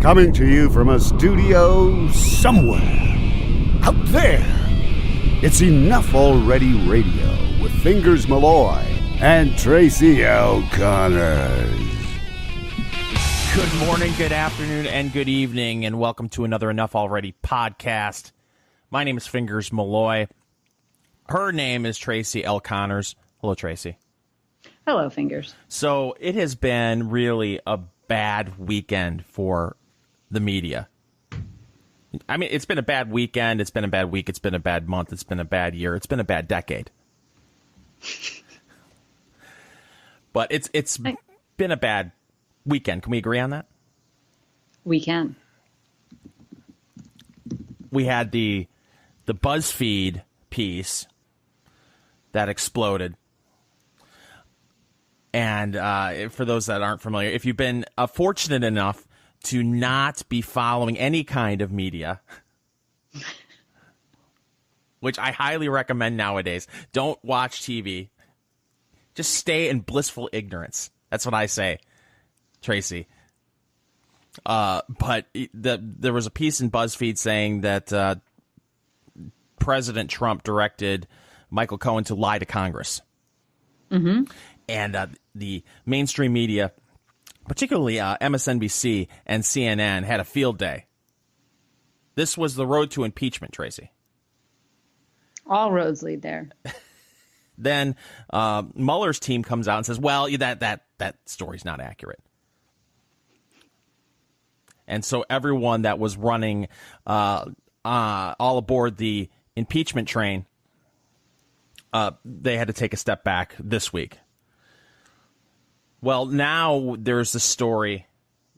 Coming to you from a studio somewhere out there. It's Enough Already Radio with Fingers Malloy and Tracy O'Connor. Good morning, good afternoon, and good evening, and welcome to another Enough Already podcast. My name is Fingers Malloy. Her name is Tracy L. Connors. Hello, Tracy. Hello, Fingers. So it has been really a bad weekend for the media. I mean, it's been a bad weekend, it's been a bad week, it's been a bad month, it's been a bad year, it's been a bad decade. But it's been a bad weekend. Can we agree on that? We can. We had the BuzzFeed piece that exploded. And for those that aren't familiar, if you've been fortunate enough to not be following any kind of media, which I highly recommend nowadays, don't watch TV. Just stay in blissful ignorance. That's what I say, Tracy. But there was a piece in BuzzFeed saying that President Trump directed Michael Cohen to lie to Congress. Mm-hmm. And the mainstream media, particularly MSNBC and CNN, had a field day. This was the road to impeachment, Tracy. All roads lead there. Then Mueller's team comes out and says, well, that story's not accurate. And so everyone that was running all aboard the impeachment train, they had to take a step back this week. Well, now there's a story,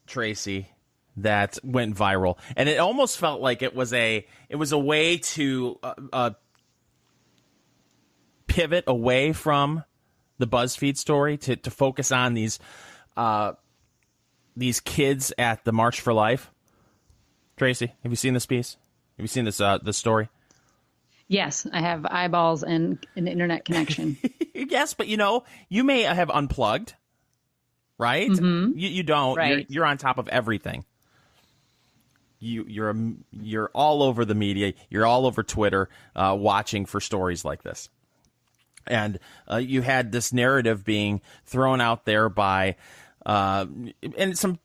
Tracy, that went viral, and it almost felt like it was a way to pivot away from the BuzzFeed story to focus on these kids at the March for Life. Tracy, have you seen this piece? Have you seen this story? Yes, I have eyeballs and an internet connection. Yes, but you may have unplugged. Right? Mm-hmm. You don't. Right. You're on top of everything. You're all over the media. You're all over Twitter, watching for stories like this. And you had this narrative being thrown out there by, and some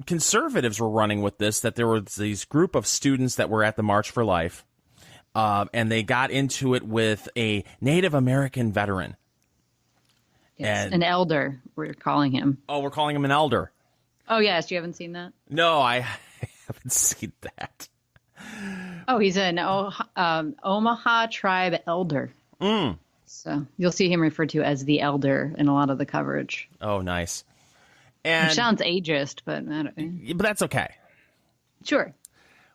conservatives were running with this, that there was these group of students that were at the March for Life, and they got into it with a Native American veteran. Yes, an elder, we're calling him. Oh, we're calling him an elder. Oh, yes. You haven't seen that? No, I haven't seen that. Oh, he's an Omaha tribe elder. Mm. So you'll see him referred to as the elder in a lot of the coverage. Oh, nice. And which sounds ageist, but but that's okay. Sure.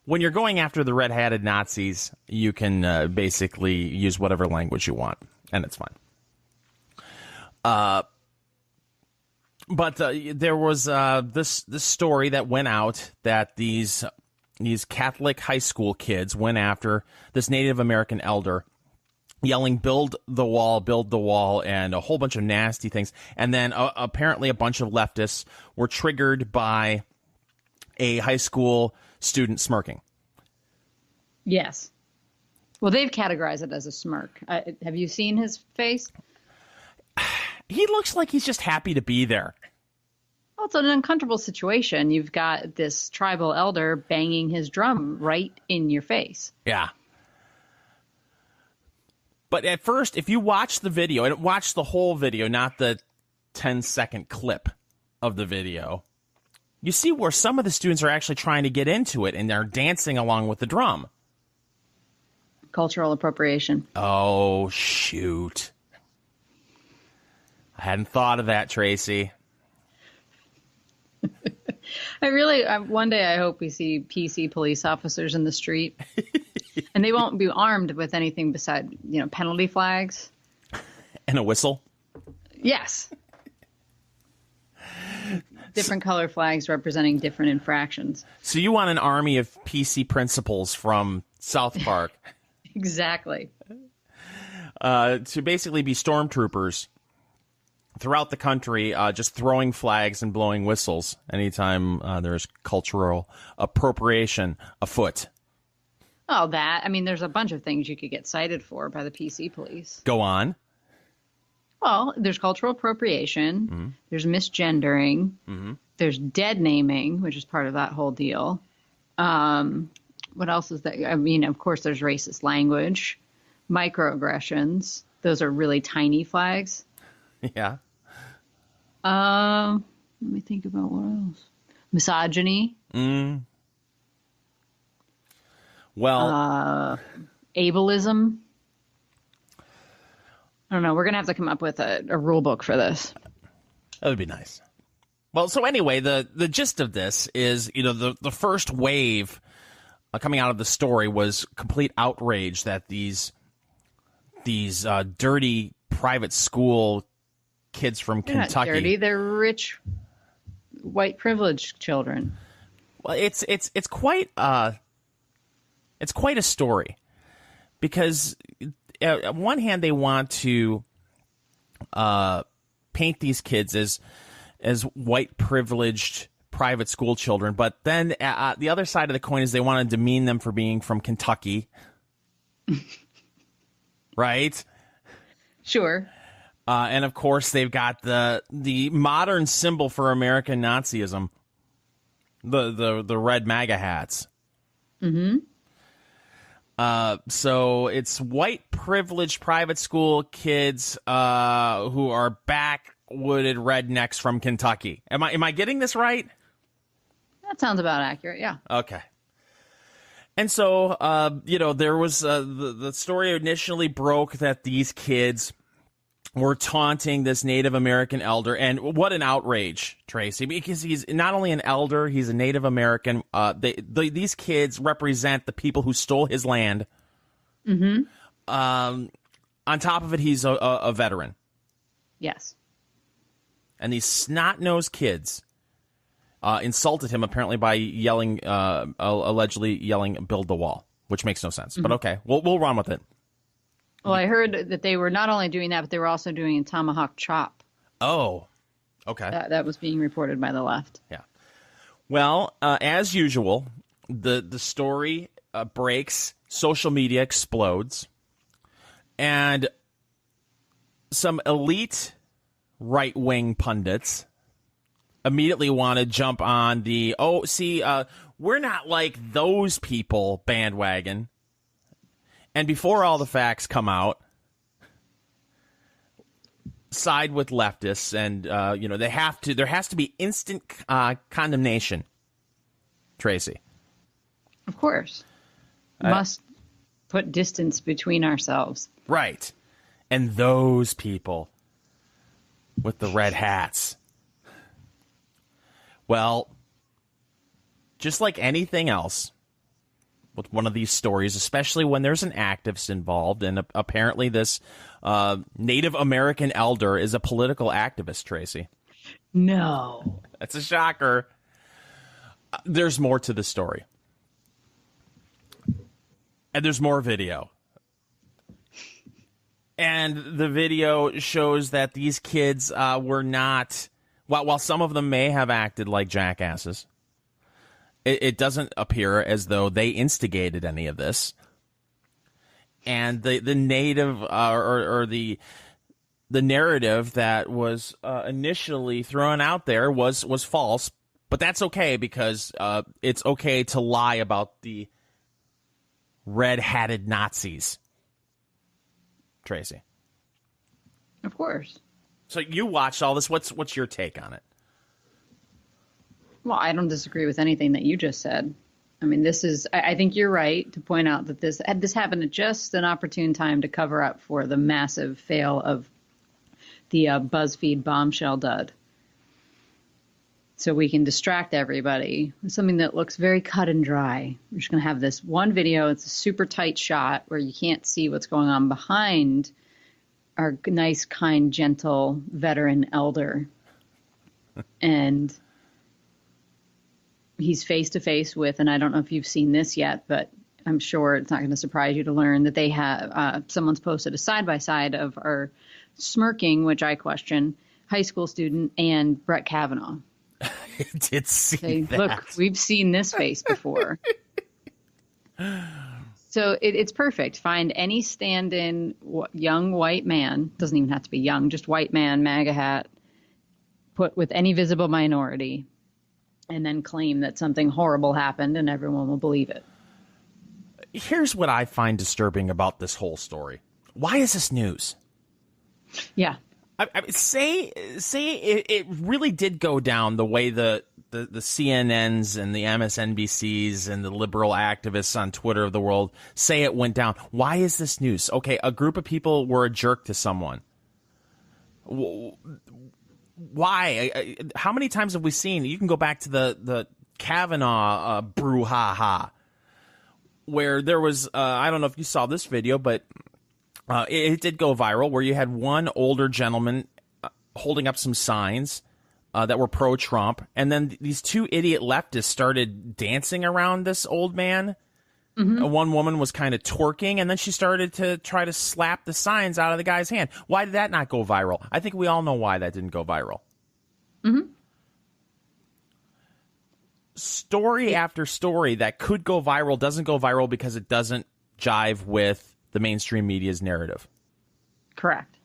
When you're going after the red-hatted Nazis, you can basically use whatever language you want, and it's fine. But there was this story that went out that these Catholic high school kids went after this Native American elder, yelling build the wall," and a whole bunch of nasty things. And then apparently a bunch of leftists were triggered by a high school student smirking. Yes. Well, they've categorized it as a smirk. Have you seen his face? He looks like he's just happy to be there. Well, it's an uncomfortable situation. You've got this tribal elder banging his drum right in your face. Yeah. But at first, if you watch the video, and watch the whole video, not the 10-second clip of the video, you see where some of the students are actually trying to get into it, and they're dancing along with the drum. Cultural appropriation. Oh, shoot. I hadn't thought of that, Tracy. One day I hope we see PC police officers in the street, and they won't be armed with anything beside, penalty flags. And a whistle? Yes. Different color flags representing different infractions. So you want an army of PC principals from South Park. Exactly. To basically be stormtroopers throughout the country, just throwing flags and blowing whistles anytime there's cultural appropriation afoot. Oh, there's a bunch of things you could get cited for by the PC police. Go on. Well, there's cultural appropriation, there's misgendering, there's dead naming, which is part of that whole deal. What else is that? Of course, there's racist language, microaggressions. Those are really tiny flags. Yeah. Let me think about what else. Misogyny. Well, ableism. I don't know. We're going to have to come up with a rule book for this. that would be nice. Well, so anyway, the gist of this is, the first wave coming out of the story was complete outrage that these dirty private school kids from They're Kentucky. not dirty. They're rich, white privileged children. Well, it's quite a story, because on one hand they want to paint these kids as white privileged private school children, but then the other side of the coin is they want to demean them for being from Kentucky. Right? Sure. And of course they've got the modern symbol for American Nazism, the red MAGA hats. Mm-hmm. So it's white privileged private school kids who are backwooded rednecks from Kentucky. Am I getting this right? That sounds about accurate, yeah. Okay. And so, there was the story initially broke that these kids were taunting this Native American elder. And what an outrage, Tracy, because he's not only an elder, he's a Native American. These kids represent the people who stole his land. Mm-hmm. On top of it, he's a veteran. Yes. And these snot-nosed kids insulted him, apparently, by yelling, allegedly yelling, "Build the wall," which makes no sense. Mm-hmm. But okay, we'll run with it. Well, I heard that they were not only doing that, but they were also doing a tomahawk chop. Oh, okay. That was being reported by the left. Yeah. Well, as usual, the story breaks, social media explodes, and some elite right-wing pundits immediately want to jump on the, we're not like those people bandwagon. And before all the facts come out, side with leftists, and there has to be instant condemnation. Tracy, of course, must put distance between ourselves. Right, and those people with the red hats. Well, just like anything else with one of these stories, especially when there's an activist involved, and apparently this Native American elder is a political activist, Tracy. No. That's a shocker. There's more to the story. And there's more video. And the video shows that these kids were not, while some of them may have acted like jackasses, it doesn't appear as though they instigated any of this. And the native or the narrative that was initially thrown out there was false, but that's okay, because it's okay to lie about the red-hatted Nazis. Tracy. Of course. So you watched all this. What's your take on it? Well, I don't disagree with anything that you just said. I mean, I think you're right to point out that this happened at just an opportune time to cover up for the massive fail of the BuzzFeed bombshell dud. So we can distract everybody with something that looks very cut and dry. We're just going to have this one video. It's a super tight shot where you can't see what's going on behind our nice, kind, gentle veteran elder. And he's face to face with, and I don't know if you've seen this yet, but I'm sure it's not going to surprise you to learn that they have, someone's posted a side by side of our smirking, which I question, high school student and Brett Kavanaugh. I did see Say, that. look, we've seen this face before. So it's perfect. Find any stand-in young white man, doesn't even have to be young, just white man, MAGA hat, put with any visible minority, and then claim that something horrible happened and everyone will believe it. Here's what I find disturbing about this whole story. Why is this news? Yeah. Say it really did go down the way the CNNs and the MSNBCs and the liberal activists on Twitter of the world say it went down. Why is this news? Okay, a group of people were a jerk to someone. Why? How many times have we seen? You can go back to the Kavanaugh brouhaha, where there was I don't know if you saw this video, but it did go viral, where you had one older gentleman holding up some signs that were pro-Trump, and then these two idiot leftists started dancing around this old man. Mm-hmm. One woman was kind of twerking, and then she started to try to slap the signs out of the guy's hand. Why did that not go viral? I think we all know why that didn't go viral. Mm-hmm. Story after story that could go viral doesn't go viral because it doesn't jive with the mainstream media's narrative. Correct.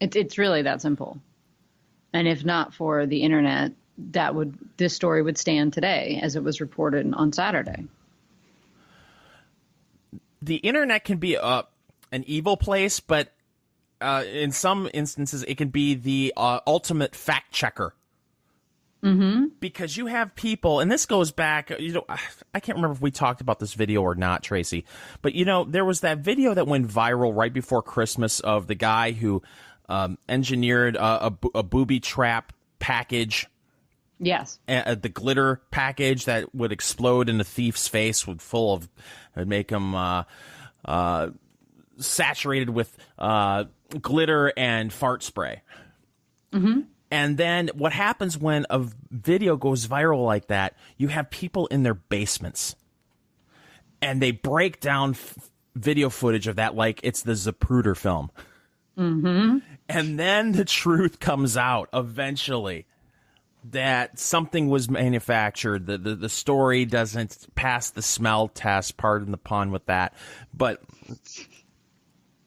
It's really that simple. And if not for the internet, this story would stand today as it was reported on Saturday. The internet can be an evil place, but in some instances it can be the ultimate fact checker. Mm-hmm. Because you have people, and this goes back, I can't remember if we talked about this video or not, Tracy, but there was that video that went viral right before Christmas of the guy who engineered a booby trap package. Yes. The glitter package that would explode in a thief's face would make him saturated with glitter and fart spray. Mm-hmm. And then what happens when a video goes viral like that, you have people in their basements and they break down video footage of that like it's the Zapruder film. Mm-hmm. And then the truth comes out eventually that something was manufactured. The story doesn't pass the smell test, pardon the pun with that.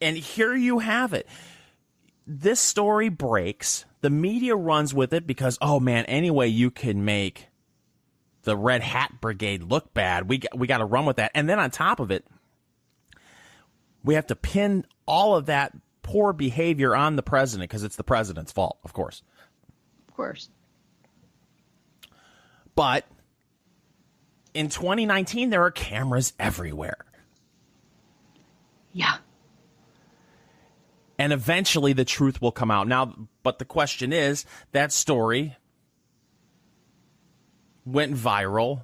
And here you have it. This story breaks. The media runs with it because, oh man, any way you can make the Red Hat Brigade look bad, we got to run with that. And then on top of it, we have to pin all of that poor behavior on the president because it's the president's fault, of course. Of course. But in 2019, there are cameras everywhere. Yeah. And eventually the truth will come out. Now, but the question is, that story went viral.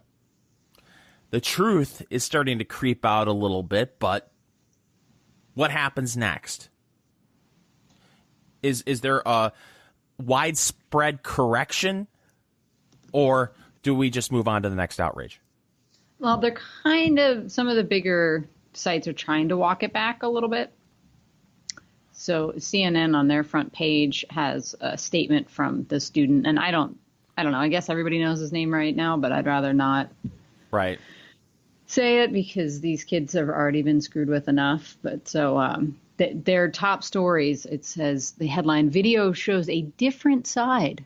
The truth is starting to creep out a little bit, but what happens next? Is there a widespread correction, or do we just move on to the next outrage? Well, some of the bigger sites are trying to walk it back a little bit. So CNN on their front page has a statement from the student, and I don't know. I guess everybody knows his name right now, but I'd rather not say it because these kids have already been screwed with enough. But so their top stories, it says the headline, "Video shows a different side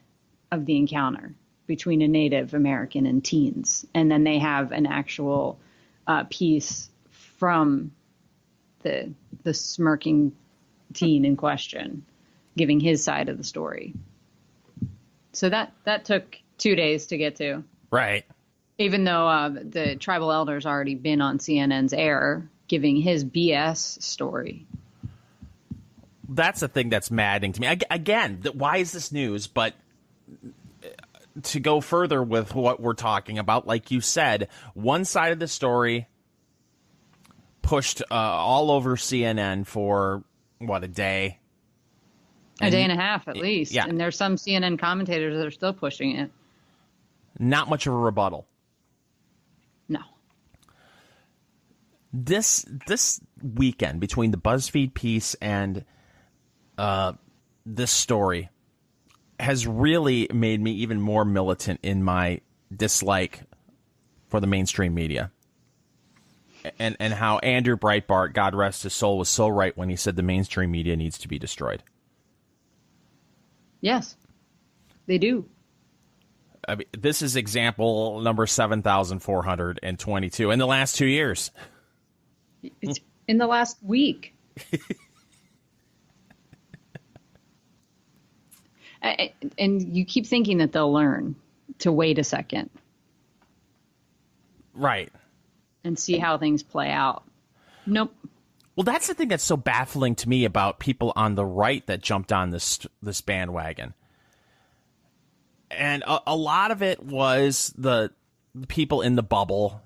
of the encounter between a Native American and teens." And then they have an actual piece from the smirking teen in question giving his side of the story. So that took 2 days to get to. Right. Even though the tribal elder's already been on CNN's air giving his BS story. That's the thing that's maddening to me. Again, why is this news? But to go further with what we're talking about, like you said, one side of the story pushed all over CNN for a day? A day and a half, at least. Yeah. And there's some CNN commentators that are still pushing it. Not much of a rebuttal. No. This weekend, between the BuzzFeed piece and this story has really made me even more militant in my dislike for the mainstream media. And how Andrew Breitbart, God rest his soul, was so right when he said the mainstream media needs to be destroyed. Yes, they do. I mean, this is example number 7,422 in the last 2 years. It's in the last week. And you keep thinking that they'll learn to wait a second. Right. And see how things play out. Nope. Well, that's the thing that's so baffling to me about people on the right that jumped on this bandwagon. And a lot of it was the people in the bubble,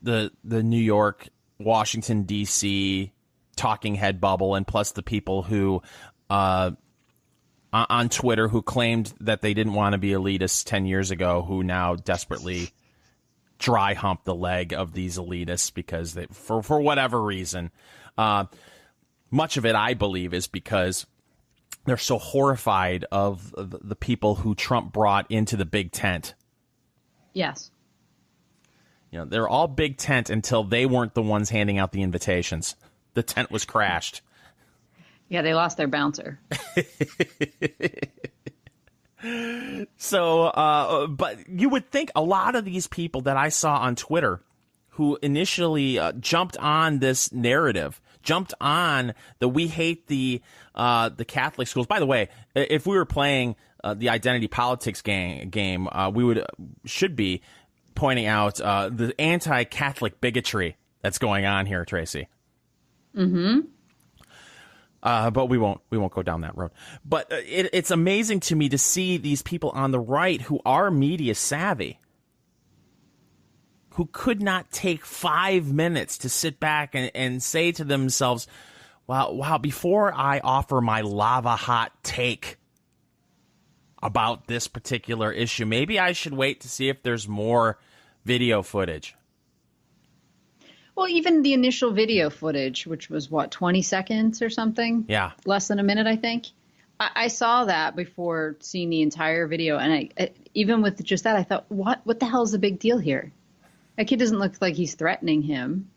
the New York, Washington, D.C. talking head bubble, and plus the people who on Twitter who claimed that they didn't want to be elitists 10 years ago, who now desperately dry hump the leg of these elitists because they, for whatever reason. Much of it, I believe, is because they're so horrified of the people who Trump brought into the big tent. Yes. You know, they're all big tent until they weren't the ones handing out the invitations. The tent was crashed. Yeah, they lost their bouncer. So, but you would think a lot of these people that I saw on Twitter who initially jumped on this narrative, jumped on the we hate the Catholic schools. By the way, if we were playing the identity politics game, we should be pointing out the anti-Catholic bigotry that's going on here, Tracy. Mm-hmm. But we won't go down that road. But it's amazing to me to see these people on the right who are media savvy, who could not take 5 minutes to sit back and say to themselves, wow, before I offer my lava hot take about this particular issue, maybe I should wait to see if there's more video footage. Well, even the initial video footage, which was, 20 seconds or something? Yeah. Less than a minute, I think. I saw that before seeing the entire video. And I even with just that, I thought, what the hell is the big deal here? That kid doesn't look like he's threatening him.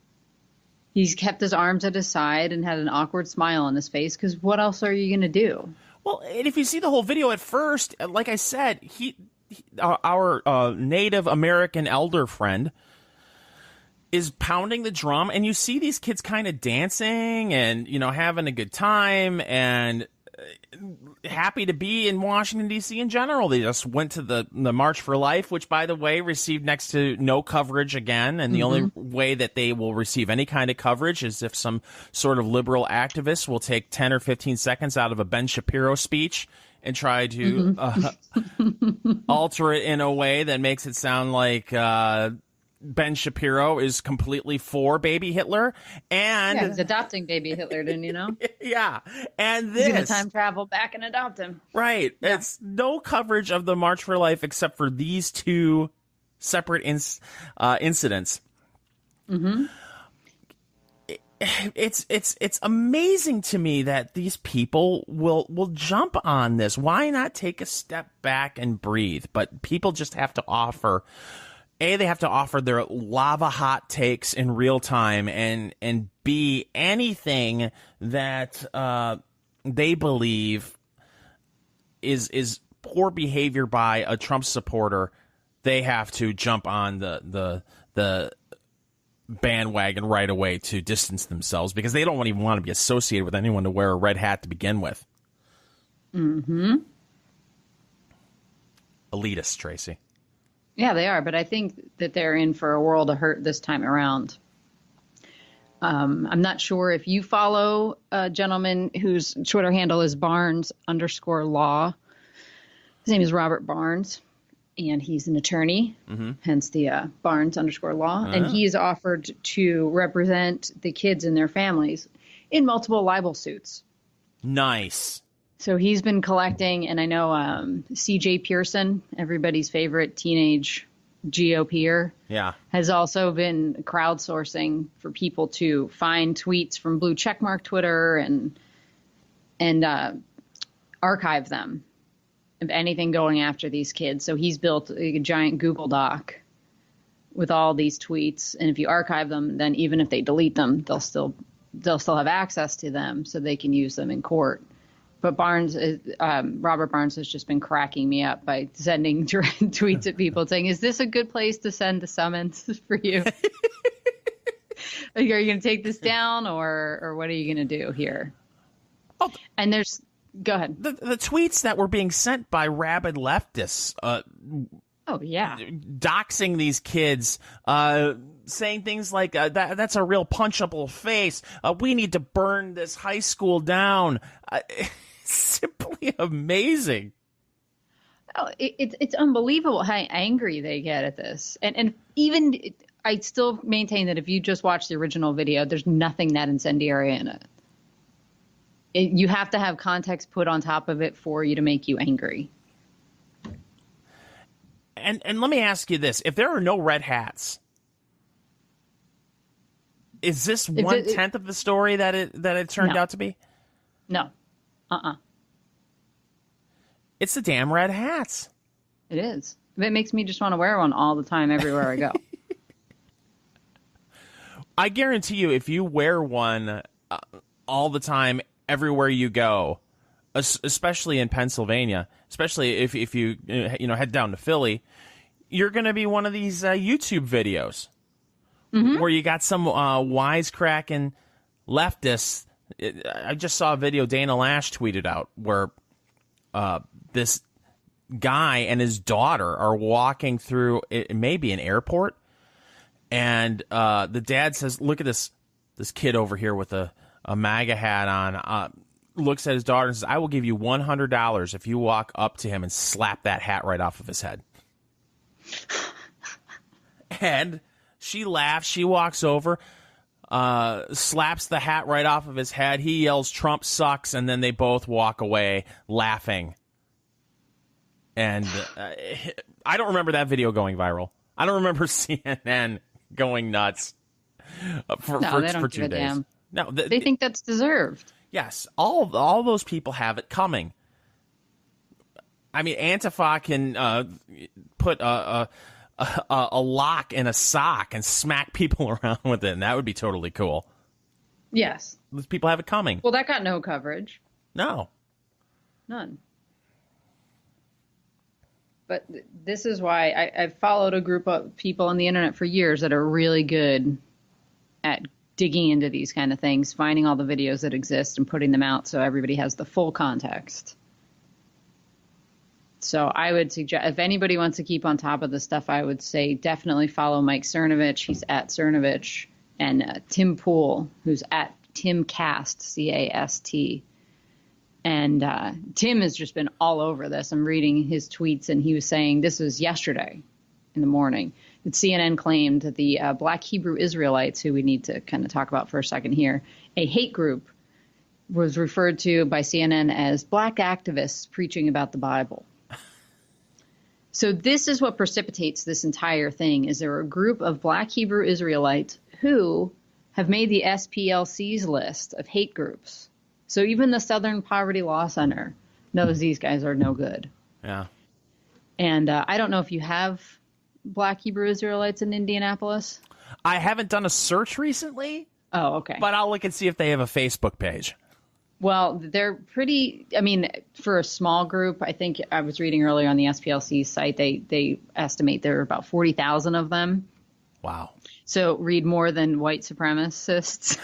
He's kept his arms at his side and had an awkward smile on his face, because what else are you going to do? Well, and if you see the whole video at first, like I said, our Native American elder friend is pounding the drum, and you see these kids kind of dancing and, having a good time and happy to be in Washington, D.C. in general. They just went to the March for Life, which, by the way, received next to no coverage again. And the only way that they will receive any kind of coverage is if some sort of liberal activist will take 10 or 15 seconds out of a Ben Shapiro speech and try to alter it in a way that makes it sound like Ben Shapiro is completely for baby Hitler, and he's adopting baby Hitler, didn't you know? Yeah, and he's gonna time travel back and adopt him. Right. Yeah. It's no coverage of the March for Life except for these two separate incidents. Mm-hmm. It's amazing to me that these people will jump on this. Why not take a step back and breathe? But people just have to offer. They have to offer their lava hot takes in real time, and B, anything that they believe is poor behavior by a Trump supporter. They have to jump on the bandwagon right away to distance themselves, because they don't even want to be associated with anyone to wear a red hat to begin with. Mm-hmm. Elitist, Tracy. Yeah, they are, but I think that they're in for a world of hurt this time around. I'm not sure if you follow a gentleman whose Twitter handle is Barnes_law. His name is Robert Barnes, and he's an attorney, hence the Barnes_law. And he's offered to represent the kids and their families in multiple libel suits. Nice. So he's been collecting, and I know C.J. Pearson, everybody's favorite teenage GOPer, has also been crowdsourcing for people to find tweets from blue checkmark Twitter and and archive them of anything going after these kids. So he's built a giant Google Doc with all these tweets, and if you archive them, then even if they delete them, they'll still have access to them, so they can use them in court. But Robert Barnes has just been cracking me up by sending tweets at people saying, "Is this a good place to send the summons for you? Are you going to take this down, or what are you going to do here?" Oh, and go ahead. The tweets that were being sent by rabid leftists. Oh yeah, doxing these kids, saying things like that's a real punchable face. We need to burn this high school down. Simply amazing. Oh, it's unbelievable how angry they get at this, and even I still maintain that if you just watch the original video, there's nothing that incendiary in it. You have to have context put on top of it for you to make you angry. And let me ask you this: if there are no red hats, is this 1/10 of the story that it turned out to be? No. It's the damn red hats. It is. It makes me just want to wear one all the time, everywhere I go. I guarantee you, if you wear one all the time, everywhere you go, especially in Pennsylvania, especially if you head down to Philly, you're going to be one of these YouTube videos where you got some wisecracking leftists. I just saw a video Dana Lash tweeted out where this guy and his daughter are walking through maybe an airport, and the dad says, "Look at this kid over here with a Maga hat on." Looks at his daughter and says, "I will give you $100 if you walk up to him and slap that hat right off of his head." And she laughs. She walks over, slaps the hat right off of his head. He yells, "Trump sucks," and then they both walk away laughing. And I don't remember that video going viral. I don't remember CNN going nuts for 2 days. Damn. No, they think that's deserved. Yes, all those people have it coming. I mean, Antifa can put a lock in a sock and smack people around with it, and that would be totally cool. Yes. Those people have it coming. Well, that got no coverage. No. None. But this is why I've followed a group of people on the internet for years that are really good at digging into these kind of things, finding all the videos that exist and putting them out so everybody has the full context. So I would suggest, if anybody wants to keep on top of this stuff, I would say definitely follow Mike Cernovich. He's at Cernovich, and Tim Pool, who's at Timcast, CAST. And Tim has just been all over this. I'm reading his tweets, and he was saying, this was yesterday in the morning, that CNN claimed that the Black Hebrew Israelites, who we need to kind of talk about for a second here, a hate group, was referred to by CNN as black activists preaching about the Bible. So this is what precipitates this entire thing, is there are a group of Black Hebrew Israelites who have made the SPLC's list of hate groups. So even the Southern Poverty Law Center knows these guys are no good. Yeah. And I don't know if you have Black Hebrew Israelites in Indianapolis. I haven't done a search recently. Oh, okay. But I'll look and see if they have a Facebook page. Well, they're pretty, I mean, for a small group, I think I was reading earlier on the SPLC site, they estimate there are about 40,000 of them. Wow. So read more than white supremacists.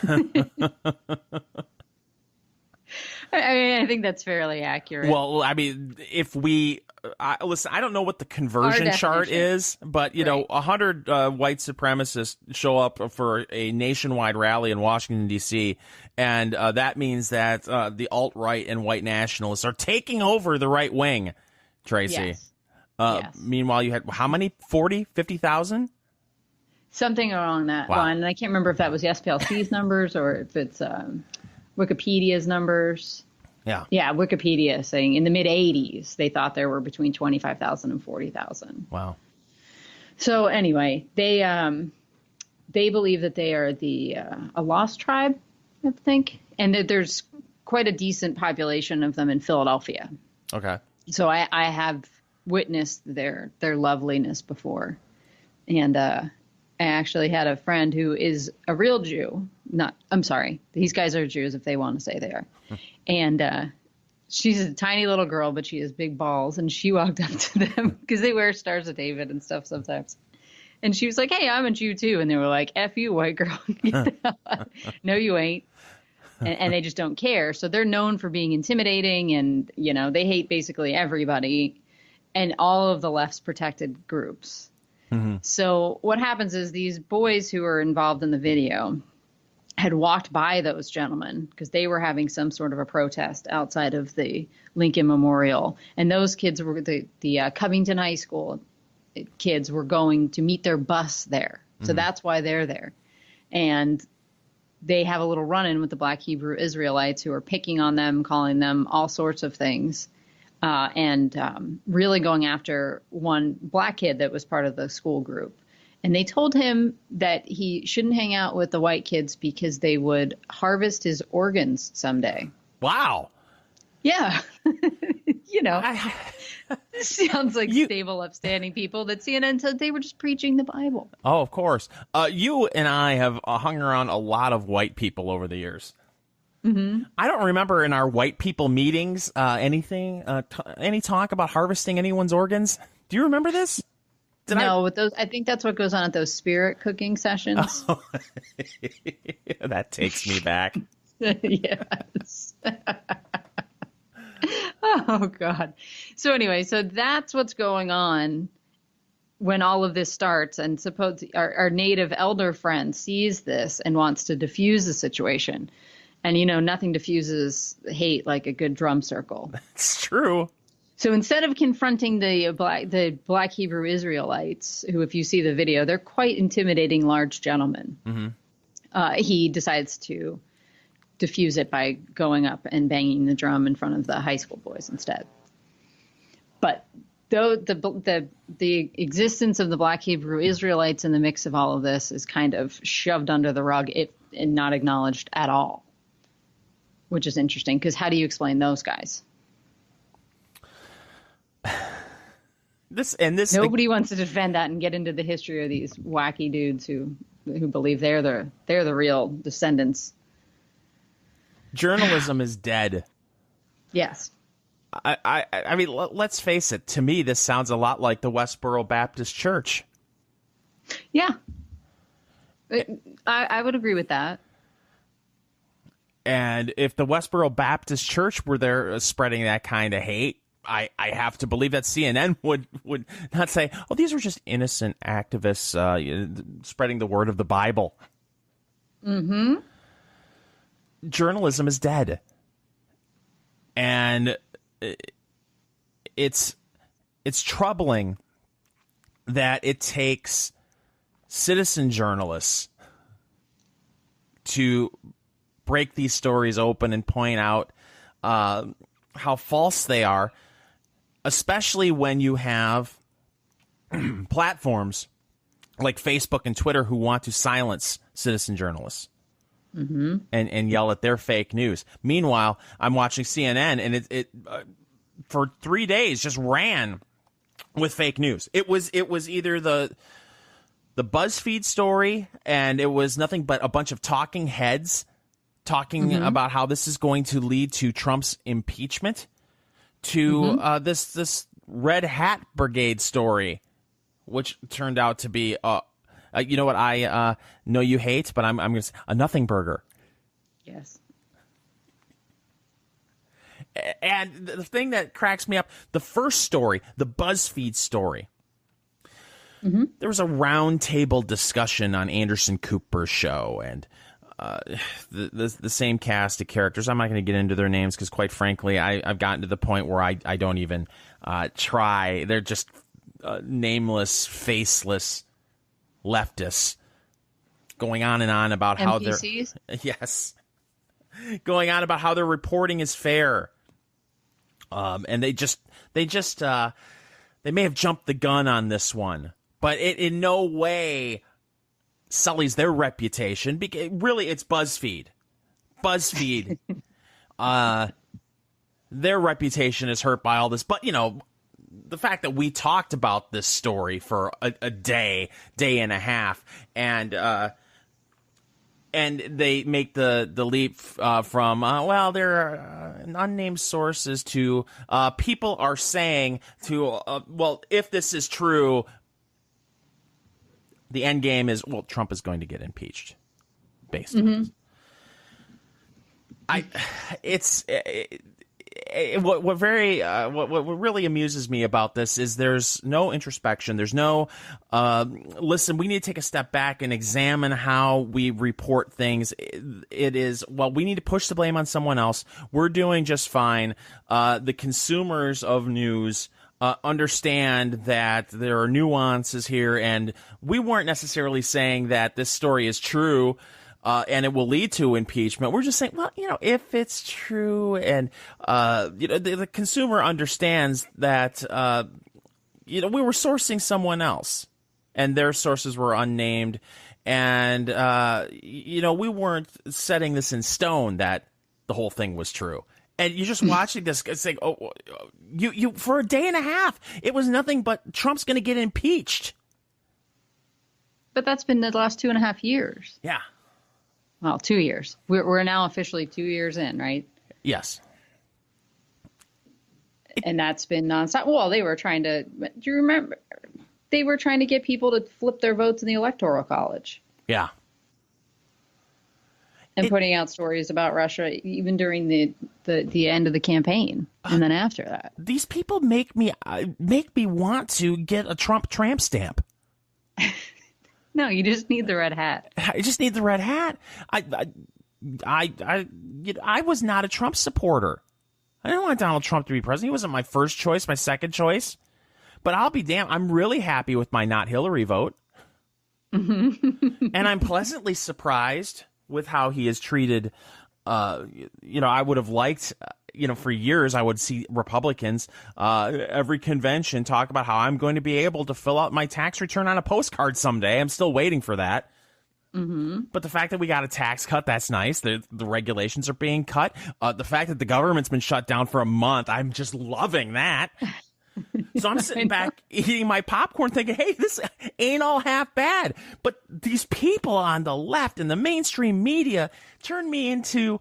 I think that's fairly accurate. Well, I mean, if we listen, I don't know what the conversion chart is, but you know, 100 white supremacists show up for a nationwide rally in Washington D.C., and that means that the alt-right and white nationalists are taking over the right wing. Tracy. Yes. Yes. Meanwhile, you had how many? 40, 50,000? Something along that Wow. line, and I can't remember if that was the SPLC's numbers or if it's Wikipedia's numbers. Yeah, Wikipedia saying in the mid-'80s they thought there were between 25,000 and 40,000. Wow. So anyway, they believe that they are a lost tribe, I think, and that there's quite a decent population of them in Philadelphia. Okay. So I have witnessed their loveliness before. And I actually had a friend who is a real Jew. I'm sorry. These guys are Jews if they want to say they are. And she's a tiny little girl, but she has big balls. And she walked up to them because they wear Stars of David and stuff sometimes. And she was like, hey, I'm a Jew too. And they were like, F you, white girl. No, you ain't. And they just don't care. So they're known for being intimidating, and, you know, they hate basically everybody and all of the left's protected groups. Mm-hmm. So what happens is these boys who are involved in the video had walked by those gentlemen because they were having some sort of a protest outside of the Lincoln Memorial. And those kids were the Covington High School kids were going to meet their bus there. So that's why they're there. And they have a little run-in with the Black Hebrew Israelites who are picking on them, calling them all sorts of things, and really going after one black kid that was part of the school group. And they told him that he shouldn't hang out with the white kids because they would harvest his organs someday. Wow. Yeah. You know, sounds like stable, upstanding people that CNN said they were just preaching the Bible. Oh, of course. You and I have hung around a lot of white people over the years. Mm-hmm. I don't remember in our white people meetings any talk about harvesting anyone's organs. Do you remember this? With those, I think that's what goes on at those spirit cooking sessions. Oh. That takes me back. Yes. Oh, God. So anyway, so that's what's going on when all of this starts. And suppose our native elder friend sees this and wants to diffuse the situation. And, you know, nothing diffuses hate like a good drum circle. That's true. So instead of confronting the Black Hebrew Israelites, who, if you see the video, they're quite intimidating large gentlemen, he decides to diffuse it by going up and banging the drum in front of the high school boys instead. But though the existence of the Black Hebrew Israelites in the mix of all of this is kind of shoved under the rug and not acknowledged at all, which is interesting because how do you explain those guys? Nobody wants to defend that and get into the history of these wacky dudes who believe they're the real descendants. Journalism is dead. Yes. I mean, let's face it. To me, this sounds a lot like the Westboro Baptist Church. Yeah. I would agree with that. And if the Westboro Baptist Church were there spreading that kind of hate, I have to believe that CNN would not say, oh, these are just innocent activists spreading the word of the Bible. Mm-hmm. Journalism is dead. And it's troubling that it takes citizen journalists to break these stories open and point out how false they are, especially when you have platforms like Facebook and Twitter who want to silence citizen journalists. Mm-hmm. And yell at their fake news. Meanwhile, I'm watching CNN, and it for 3 days just ran with fake news. It was either the BuzzFeed story, and it was nothing but a bunch of talking heads talking about how this is going to lead to Trump's impeachment, to this Red Hat Brigade story, which turned out to be you know what I know you hate, but I'm going to say a nothing burger. Yes. And the thing that cracks me up, the first story, the BuzzFeed story, there was a roundtable discussion on Anderson Cooper's show, and the same cast of characters. I'm not going to get into their names because, quite frankly, I've gotten to the point where I don't even try. They're just nameless, faceless leftists going on and on about how NPCs? Going on about how their reporting is fair, and they may have jumped the gun on this one, but it in no way sullies their reputation. Really, it's BuzzFeed their reputation is hurt by all this. But, the fact that we talked about this story for a day and a half, and they make the leap from, there are unnamed sources to people are saying to, if this is true, the end game is, Trump is going to get impeached based on this. What really amuses me about this is there's no introspection. There's no, listen, we need to take a step back and examine how we report things. It is, we need to push the blame on someone else. We're doing just fine. The consumers of news understand that there are nuances here, and we weren't necessarily saying that this story is true. And it will lead to impeachment. We're just saying, if it's true, and the consumer understands that, we were sourcing someone else, and their sources were unnamed, and we weren't setting this in stone that the whole thing was true. And you're just watching this, saying, you for a day and a half, it was nothing but Trump's going to get impeached. But that's been the last 2.5 years. Yeah. Well, 2 years. We're now officially 2 years in, right? Yes. And that's been nonstop. Well, they were trying to, do you remember? They were trying to get people to flip their votes in the Electoral College. Yeah. And putting out stories about Russia even during the end of the campaign and then after that. These people make me want to get a Trump tramp stamp. No, you just need the red hat. I just need the red hat. I was not a Trump supporter. I didn't want Donald Trump to be president. He wasn't my first choice, my second choice. But I'll be damned. I'm really happy with my not Hillary vote. And I'm pleasantly surprised with how he is treated. I would have liked, for years I would see Republicans every convention talk about how I'm going to be able to fill out my tax return on a postcard someday. I'm still waiting for that. But the fact that we got a tax cut, that's nice. The regulations are being cut. The fact that the government's been shut down for a month, I'm just loving that. So I'm sitting back eating my popcorn thinking, hey, this ain't all half bad. But these people on the left and the mainstream media turn me into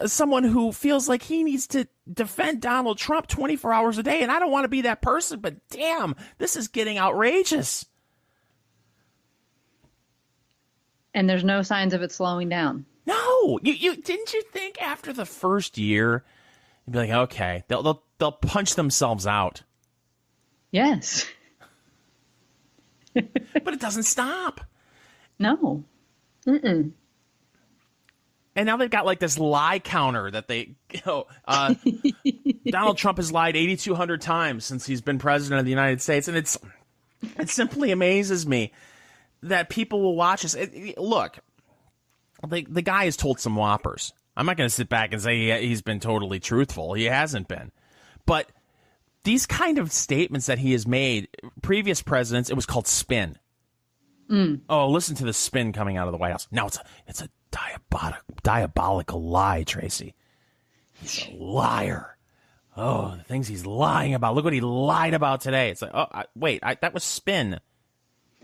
someone who feels like he needs to defend Donald Trump 24 hours a day. And I don't want to be that person, but damn, this is getting outrageous. And there's no signs of it slowing down. No, you didn't you think after the first year, you'd be like, okay, they'll punch themselves out. Yes. But it doesn't stop. No. And now they've got like this lie counter that Donald Trump has lied 8,200 times since he's been president of the United States. And it simply amazes me that people will watch this. Look, the guy has told some whoppers. I'm not going to sit back and say he's been totally truthful. He hasn't been. But these kind of statements that he has made, previous presidents, it was called spin. Oh, listen to the spin coming out of the White House. Now it's a diabolical lie, Tracy. He's a liar. Oh, the things he's lying about. Look what he lied about today. It's like, that was spin.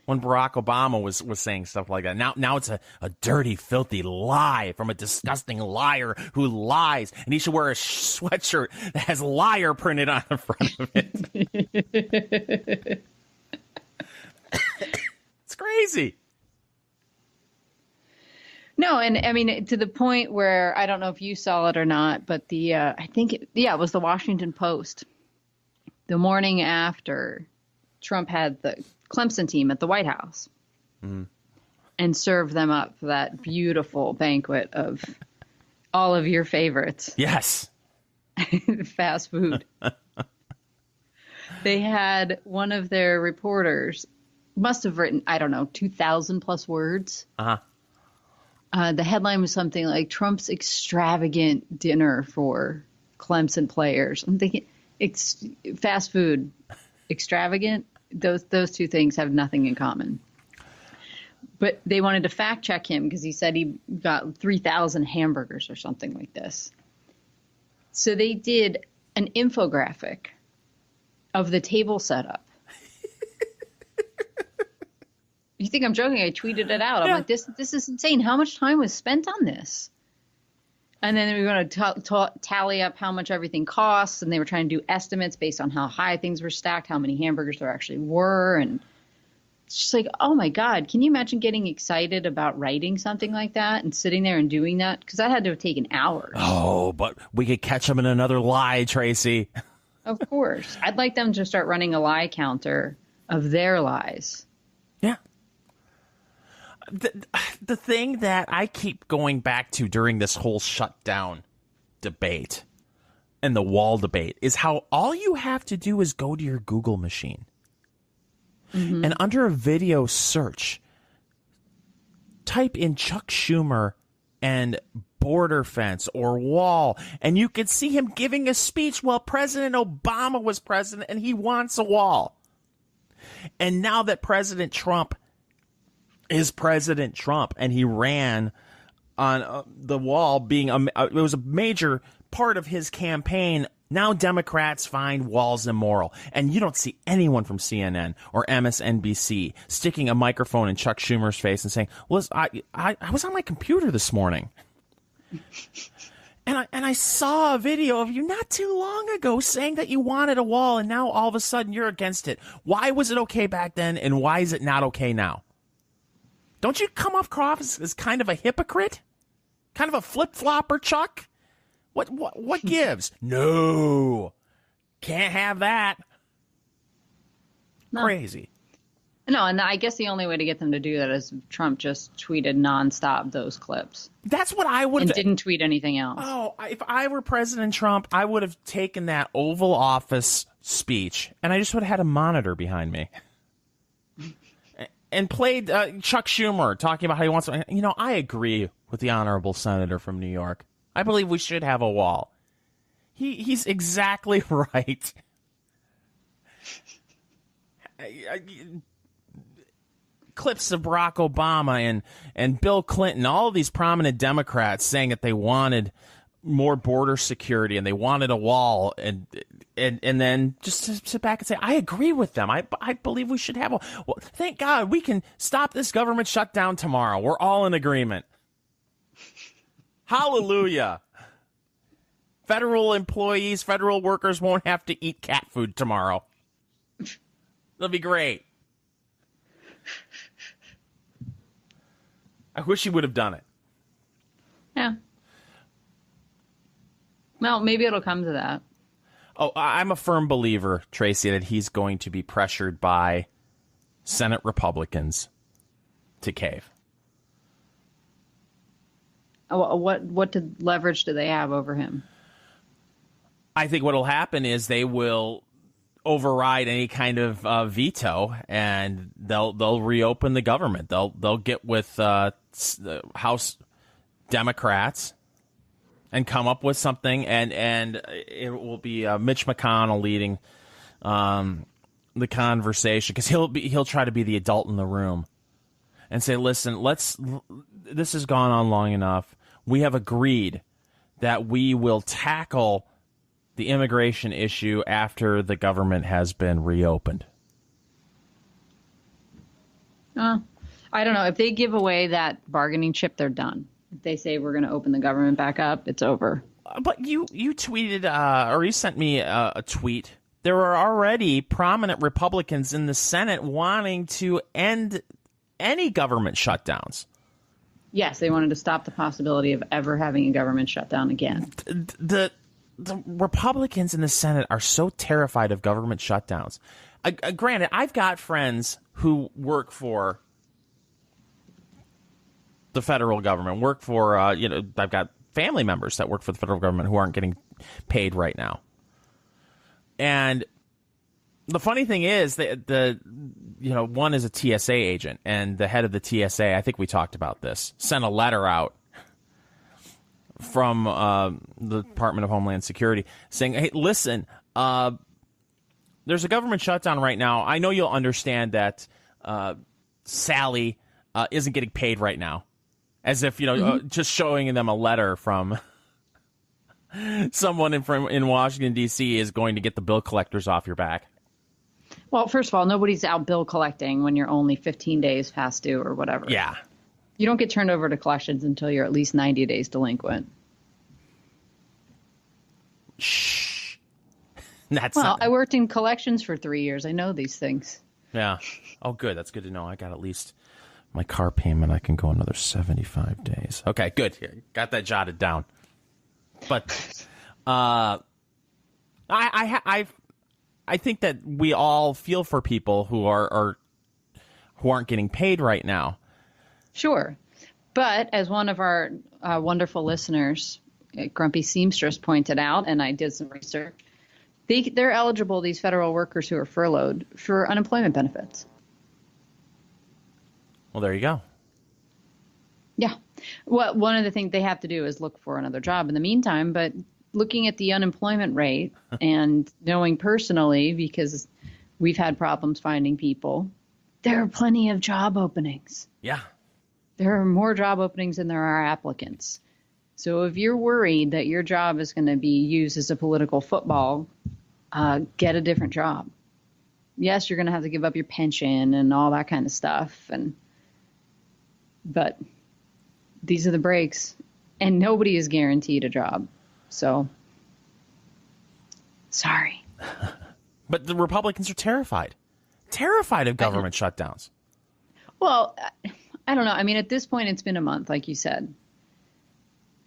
When Barack Obama was saying stuff like that. Now it's a dirty, filthy lie from a disgusting liar who lies. And he should wear a sweatshirt that has liar printed on the front of it. It's crazy. No, and I mean, to the point where I don't know if you saw it or not, but I think it was the Washington Post. The morning after Trump had the Clemson team at the White House and served them up for that beautiful banquet of all of your favorites. Yes. Fast food. They had one of their reporters must have written, 2,000 plus words. The headline was something like Trump's extravagant dinner for Clemson players. I'm thinking, fast food, extravagant. Those two things have nothing in common. But they wanted to fact check him because he said he got 3,000 hamburgers or something like this. So they did an infographic of the table setup. You think I'm joking? I tweeted it out. I'm like, this is insane. How much time was spent on this? And then we were going to tally up how much everything costs, and they were trying to do estimates based on how high things were stacked, how many hamburgers there actually were, and it's just like, oh my God, can you imagine getting excited about writing something like that and sitting there and doing that? Because that had to have taken hours. Oh, but we could catch them in another lie, Tracy. Of course. I'd like them to start running a lie counter of their lies. Yeah. The thing that I keep going back to during this whole shutdown debate and the wall debate is how all you have to do is go to your Google machine. Mm-hmm. And under a video search, type in Chuck Schumer and border fence or wall, and you could see him giving a speech while President Obama was president, and he wants a wall. And now that President Trump is President Trump, and he ran on the wall being it was a major part of his campaign. Now Democrats find walls immoral, and you don't see anyone from CNN or MSNBC sticking a microphone in Chuck Schumer's face and saying, "Well, I was on my computer this morning, and I saw a video of you not too long ago saying that you wanted a wall, and now all of a sudden you're against it. Why was it okay back then, and why is it not okay now?" Don't you come across as kind of a hypocrite? Kind of a flip-flopper, Chuck? What gives? No. Can't have that. No. Crazy. No, and I guess the only way to get them to do that is Trump just tweeted nonstop those clips. That's what I would have... And didn't tweet anything else. Oh, if I were President Trump, I would have taken that Oval Office speech, and I just would have had a monitor behind me. And played Chuck Schumer talking about how he wants to... You know, I agree with the honorable senator from New York. I believe we should have a wall. He's exactly right. Clips of Barack Obama and Bill Clinton, all of these prominent Democrats saying that they wanted more border security and they wanted a wall, and then just to sit back and say, I agree with them. I believe we should have a... Well, thank God we can stop this government shutdown tomorrow. We're all in agreement. Hallelujah. Federal employees, federal workers won't have to eat cat food tomorrow. That'll be great. I wish he would have done it. Yeah. Well, maybe it'll come to that. Oh, I'm a firm believer, Tracy, that he's going to be pressured by Senate Republicans to cave. What leverage do they have over him? I think what will happen is they will override any kind of veto, and they'll reopen the government. They'll get with the House Democrats and come up with something, and it will be Mitch McConnell leading the conversation, because he'll try to be the adult in the room and say, listen, this has gone on long enough. We have agreed that we will tackle the immigration issue after the government has been reopened. I don't know. If they give away that bargaining chip, they're done. If they say we're going to open the government back up, it's over. But you tweeted, or you sent me a tweet. There are already prominent Republicans in the Senate wanting to end any government shutdowns. Yes, they wanted to stop the possibility of ever having a government shutdown again. The Republicans in the Senate are so terrified of government shutdowns. Granted, I've got friends who work for the federal government, work for, I've got family members that work for the federal government who aren't getting paid right now. And the funny thing is that one is a TSA agent, and the head of the TSA, I think we talked about this, sent a letter out from the Department of Homeland Security saying, hey, listen, there's a government shutdown right now. I know you'll understand that Sally isn't getting paid right now. As if, just showing them a letter from someone in Washington, D.C. is going to get the bill collectors off your back. Well, first of all, nobody's out bill collecting when you're only 15 days past due or whatever. Yeah. You don't get turned over to collections until you're at least 90 days delinquent. Shh. I worked in collections for 3 years. I know these things. Yeah. Oh, good. That's good to know. I got at least my car payment. I can go another 75 days. Okay, good. Got that jotted down. But I think that we all feel for people who aren't getting paid right now. Sure. But as one of our wonderful listeners, Grumpy Seamstress, pointed out, and I did some research, they're eligible, these federal workers who are furloughed, for unemployment benefits. Well, there you go. Yeah. Well, one of the things they have to do is look for another job in the meantime. But looking at the unemployment rate and knowing personally, because we've had problems finding people, there are plenty of job openings. Yeah. There are more job openings than there are applicants. So if you're worried that your job is going to be used as a political football, get a different job. Yes, you're going to have to give up your pension and all that kind of stuff. But these are the breaks, and nobody is guaranteed a job. So, sorry. But the Republicans are terrified of government shutdowns. Well, I don't know. I mean, at this point, it's been a month, like you said,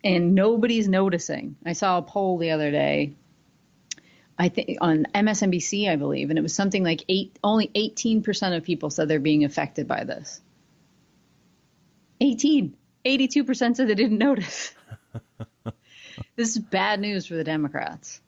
and nobody's noticing. I saw a poll the other day, I think on MSNBC, I believe, and it was something like only 18% of people said they're being affected by this. 82% said they didn't notice. This is bad news for the Democrats.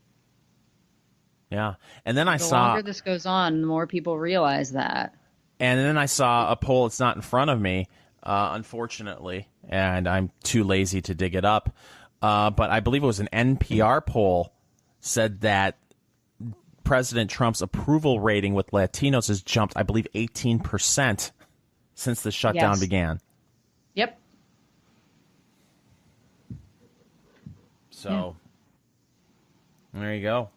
Yeah. And then The longer this goes on, the more people realize that. And then I saw a poll. It's not in front of me, unfortunately, and I'm too lazy to dig it up. But I believe it was an NPR poll said that President Trump's approval rating with Latinos has jumped, I believe, 18% since the shutdown began. Yep. So, there you go.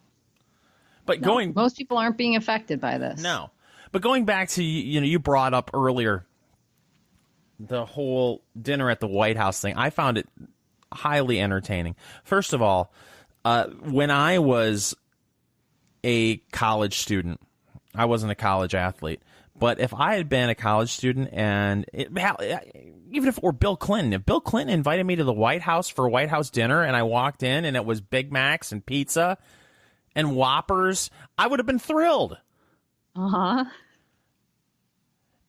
But most people aren't being affected by this. No. But going back to, you brought up earlier the whole dinner at the White House thing. I found it highly entertaining. First of all, when I was a college student, I wasn't a college athlete, but if I had been a college student even if it were Bill Clinton, if Bill Clinton invited me to the White House for a White House dinner and I walked in and it was Big Macs and pizza and Whoppers, I would have been thrilled. Uh-huh.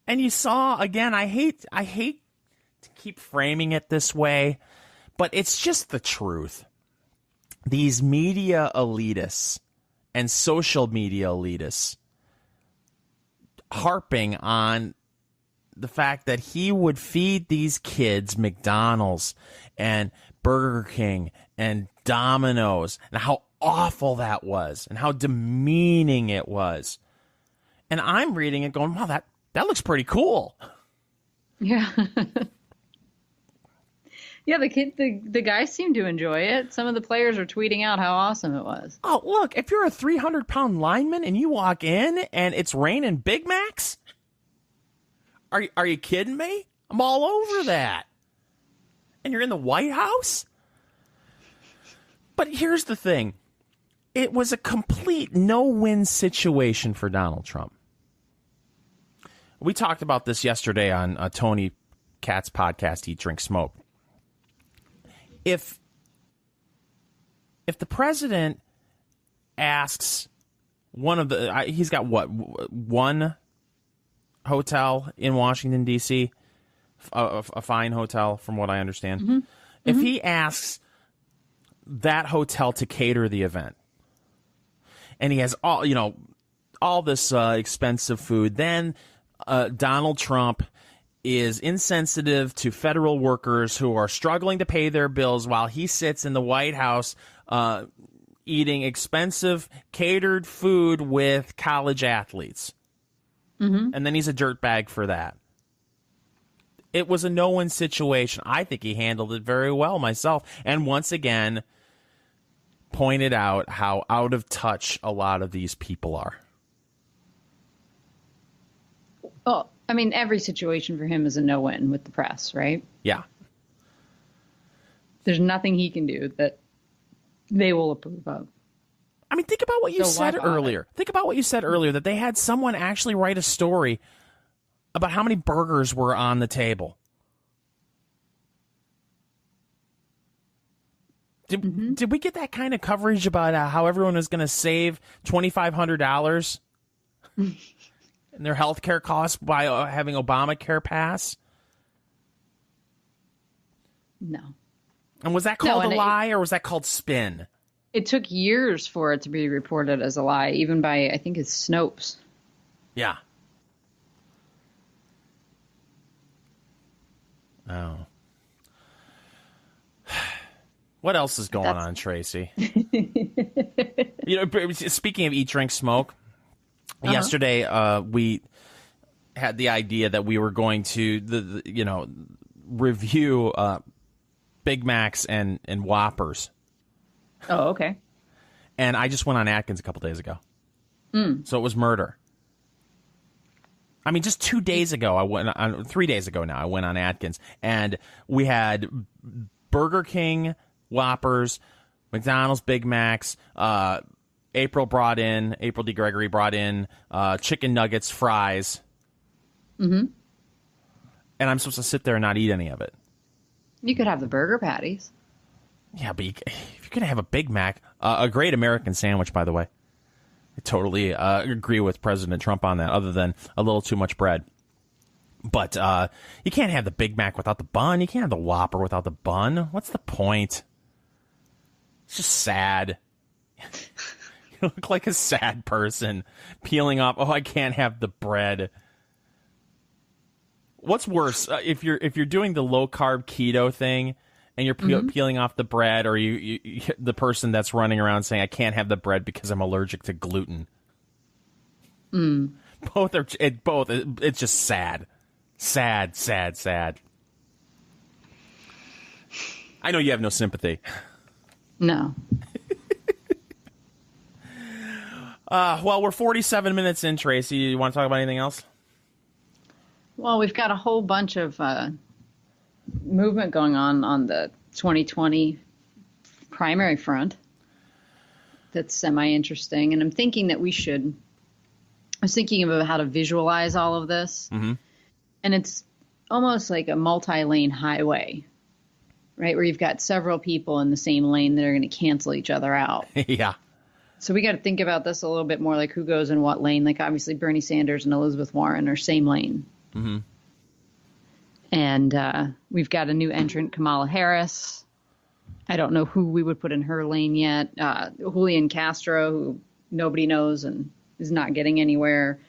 And you saw, again, I hate to keep framing it this way, but it's just the truth. These media elitists and social media elitists harping on the fact that he would feed these kids McDonald's and Burger King and Domino's and how awful that was and how demeaning it was. And I'm reading it going, wow, that looks pretty cool. Yeah. Yeah, the guys seem to enjoy it. Some of the players are tweeting out how awesome it was. Oh, look, if you're a 300-pound lineman and you walk in and it's raining Big Macs, are you kidding me? I'm all over that. And you're in the White House? But here's the thing. It was a complete no-win situation for Donald Trump. We talked about this yesterday on Tony Katz's podcast, Eat, Drink, Smoke. If the president asks one of the, he's got one hotel in Washington, D.C., a fine hotel from what I understand. Mm-hmm. If he asks that hotel to cater the event and he has all this expensive food, then Donald Trump is insensitive to federal workers who are struggling to pay their bills while he sits in the White House eating expensive catered food with college athletes. Mm-hmm. And then he's a dirtbag for that. It was a no-win situation. I think he handled it very well myself. And once again, pointed out how out of touch a lot of these people are. Well, I mean, every situation for him is a no-win with the press, right? Yeah. There's nothing he can do that they will approve of. I mean, think about what you So why said bother? earlier. Think about what you said earlier, that they had someone actually write a story about how many burgers were on the table. Did we get that kind of coverage about how everyone is going to save $2,500 in their health care costs by having Obamacare pass? No. And was that called No, a and lie, or was that called spin? It took years for it to be reported as a lie, even by, I think it's Snopes. Yeah. Oh. What else is going on, Tracy? Speaking of eat, drink, smoke, yesterday we had the idea that we were going to review Big Macs and Whoppers. Oh, okay. And I just went on Atkins a couple days ago. So it was murder. I mean, just 2 days ago, 3 days ago now, I went on Atkins, and we had Burger King, Whoppers, McDonald's, Big Macs. April D. Gregory brought in chicken nuggets, fries. Mm-hmm. And I'm supposed to sit there and not eat any of it. You could have the burger patties. Yeah, but if you're going to have a Big Mac, a great American sandwich, by the way. I totally agree with President Trump on that, other than a little too much bread. But you can't have the Big Mac without the bun. You can't have the Whopper without the bun. What's the point? It's just sad. You look like a sad person peeling off. Oh, I can't have the bread. What's worse, if you're doing the low carb keto thing and you're peeling off the bread, or you the person that's running around saying I can't have the bread because I'm allergic to gluten? Both are it's just sad. Sad. I know you have no sympathy. No. Well, we're 47 minutes in, Tracy. You want to talk about anything else? Well, we've got a whole bunch of movement going on the 2020 primary front that's semi-interesting. And I'm thinking that I was thinking about how to visualize all of this. Mm-hmm. And it's almost like a multi-lane highway, right? Where you've got several people in the same lane that are going to cancel each other out. Yeah. So we got to think about this a little bit more, like who goes in what lane. Like obviously Bernie Sanders and Elizabeth Warren are same lane. Mm-hmm. And we've got a new entrant, Kamala Harris. I don't know who we would put in her lane yet. Julian Castro, who nobody knows and is not getting anywhere.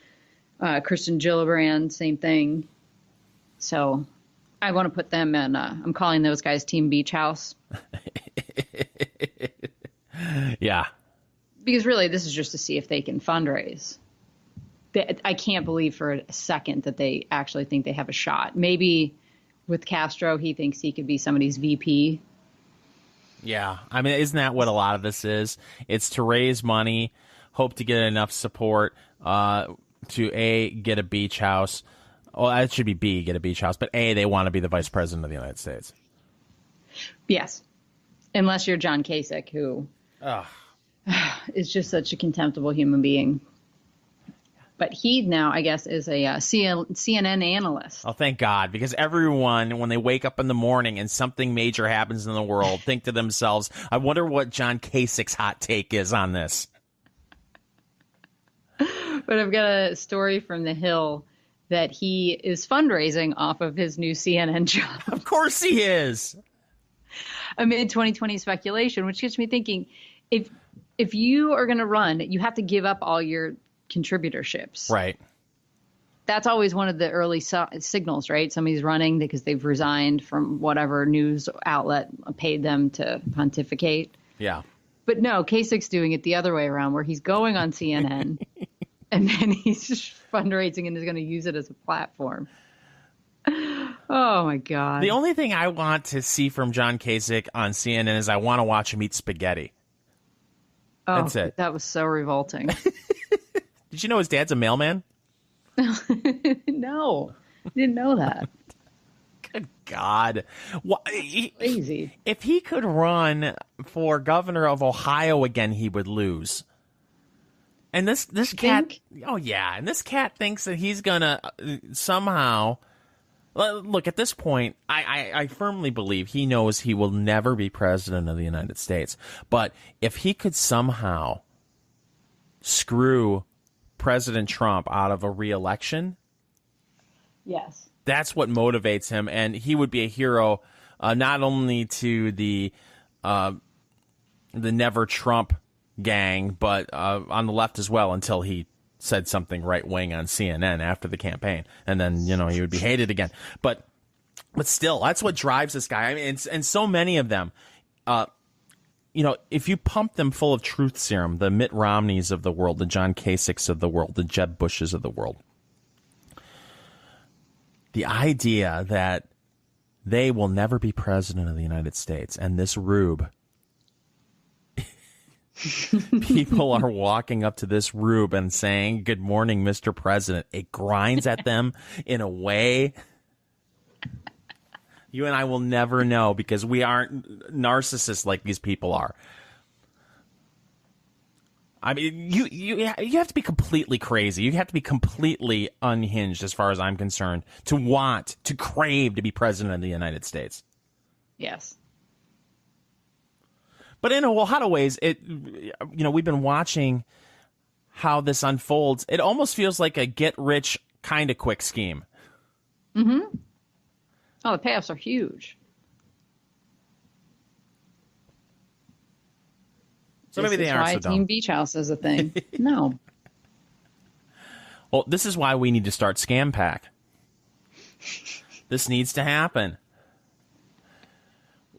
Kristen Gillibrand, same thing. So I want to put them in, I'm calling those guys Team Beach House. Yeah. Because really, this is just to see if they can fundraise. I can't believe for a second that they actually think they have a shot. Maybe with Castro, he thinks he could be somebody's VP. Yeah. I mean, isn't that what a lot of this is? It's to raise money, hope to get enough support to A, get a beach house. Well, it should be B, get a beach house. But A, they want to be the vice president of the United States. Yes. Unless you're John Kasich, who is just such a contemptible human being. But he now, I guess, is a CNN analyst. Oh, thank God. Because everyone, when they wake up in the morning and something major happens in the world, think to themselves, I wonder what John Kasich's hot take is on this. But I've got a story from The Hill that he is fundraising off of his new CNN job. Of course he is. Amid 2020 speculation, which gets me thinking, if you are going to run, you have to give up all your contributorships. Right. That's always one of the early signals, right? Somebody's running because they've resigned from whatever news outlet paid them to pontificate. Yeah. But no, Kasich's doing it the other way around, where he's going on CNN and then he's just fundraising and is going to use it as a platform. Oh, my God. The only thing I want to see from John Kasich on CNN is I want to watch him eat spaghetti. Oh, That's it. that was so revolting. Did you know his dad's a mailman? No, didn't know that. Good God. Crazy. If he could run for governor of Ohio again, he would lose. And this cat, oh yeah, and this cat thinks that he's gonna somehow. Look, at this point, I firmly believe he knows he will never be president of the United States. But if he could somehow screw President Trump out of a re-election, Yes. that's what motivates him, and he would be a hero not only to the Never Trump gang, but on the left as well, until he said something right-wing on CNN after the campaign, and then, you know, he would be hated again. But still, that's what drives this guy. I mean, and so many of them, you know, if you pump them full of truth serum, the Mitt Romneys of the world, the John Kasichs of the world, the Jeb Bushes of the world, the idea that they will never be president of the United States, and this rube, people are walking up to this rube and saying, "Good morning, Mr. President." It grinds at them in a way you and I will never know, because we aren't narcissists like these people are. I mean, you have to be completely crazy. You have to be completely unhinged, as far as I'm concerned, to crave to be president of the United States. Yes. But in a lot of ways, we've been watching how this unfolds. It almost feels like a get-rich kind of quick scheme. Mm-hmm. Oh, the payoffs are huge. So maybe they aren't so dumb. That's why Team Beach House is a thing. No. Well, this is why we need to start Scam Pack. This needs to happen.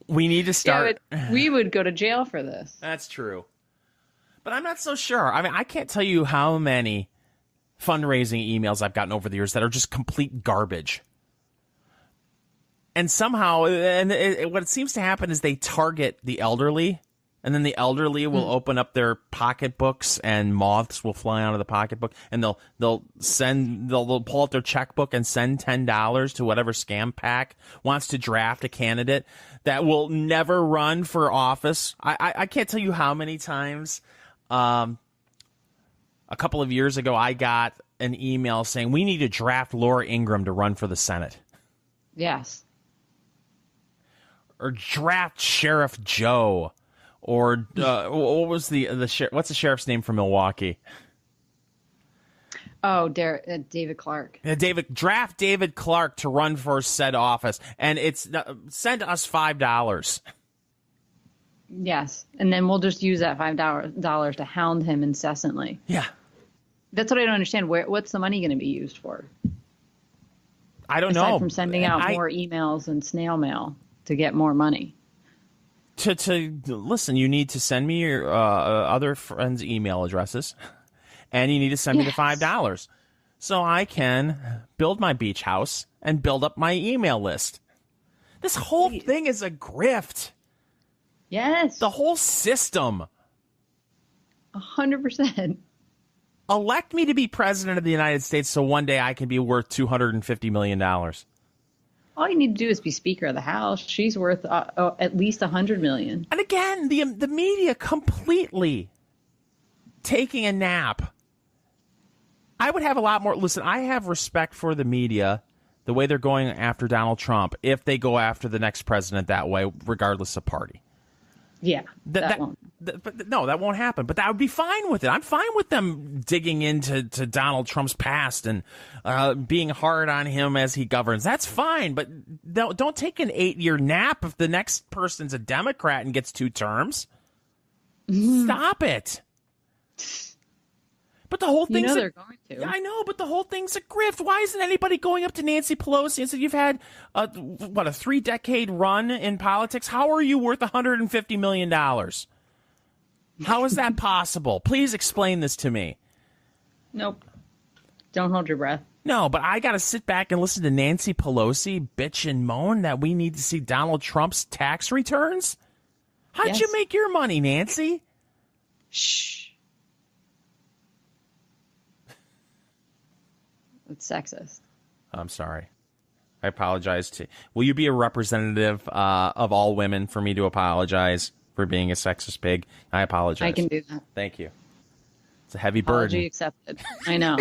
We need to start. Yeah, but we would go to jail for this. That's true. But I'm not so sure. I mean, I can't tell you how many fundraising emails I've gotten over the years that are just complete garbage. And somehow, what it seems to happen is they target the elderly, and then the elderly will open up their pocketbooks, and moths will fly out of the pocketbook, and they'll pull out their checkbook and send $10 to whatever Scam Pack wants to draft a candidate that will never run for office. I can't tell you how many times. A couple of years ago, I got an email saying we need to draft Laura Ingraham to run for the Senate. Yes. Or draft Sheriff Joe. Or what was what's the sheriff's name from Milwaukee? Oh, David Clark. Draft David Clark to run for said office, and it's send us $5. Yes, and then we'll just use that $5 to hound him incessantly. Yeah, that's what I don't understand. What's the money going to be used for? I don't know. Aside from sending out more emails and snail mail to get more money. To listen, you need to send me your other friends' email addresses, and you need to send me the $5 so I can build my beach house and build up my email list. This whole thing is a grift. Yes. The whole system. 100%. Elect me to be president of the United States so one day I can be worth $250 million. All you need to do is be Speaker of the House. She's worth at least $100 million. And again, the media completely taking a nap. I would have a lot more. Listen, I have respect for the media, the way they're going after Donald Trump, if they go after the next president that way, regardless of party. Yeah, that won't. No, that won't happen. But I would be fine with it. I'm fine with them digging into Donald Trump's past and being hard on him as he governs. That's fine. But don't take an 8-year nap if the next person's a Democrat and gets 2 terms. Stop it. But the whole thing's they're going to. Yeah, I know, but the whole thing's a grift. Why isn't anybody going up to Nancy Pelosi and said, you've had a 3-decade run in politics? How are you worth $150 million? How is that possible? Please explain this to me. Nope. Don't hold your breath. No, but I got to sit back and listen to Nancy Pelosi bitch and moan that we need to see Donald Trump's tax returns? How'd you make your money, Nancy? Shh. It's sexist. I'm sorry. I apologize to. Will you be a representative of all women for me to apologize for being a sexist pig? I apologize. I can do that. Thank you. It's a heavy Apology burden. accepted. I know.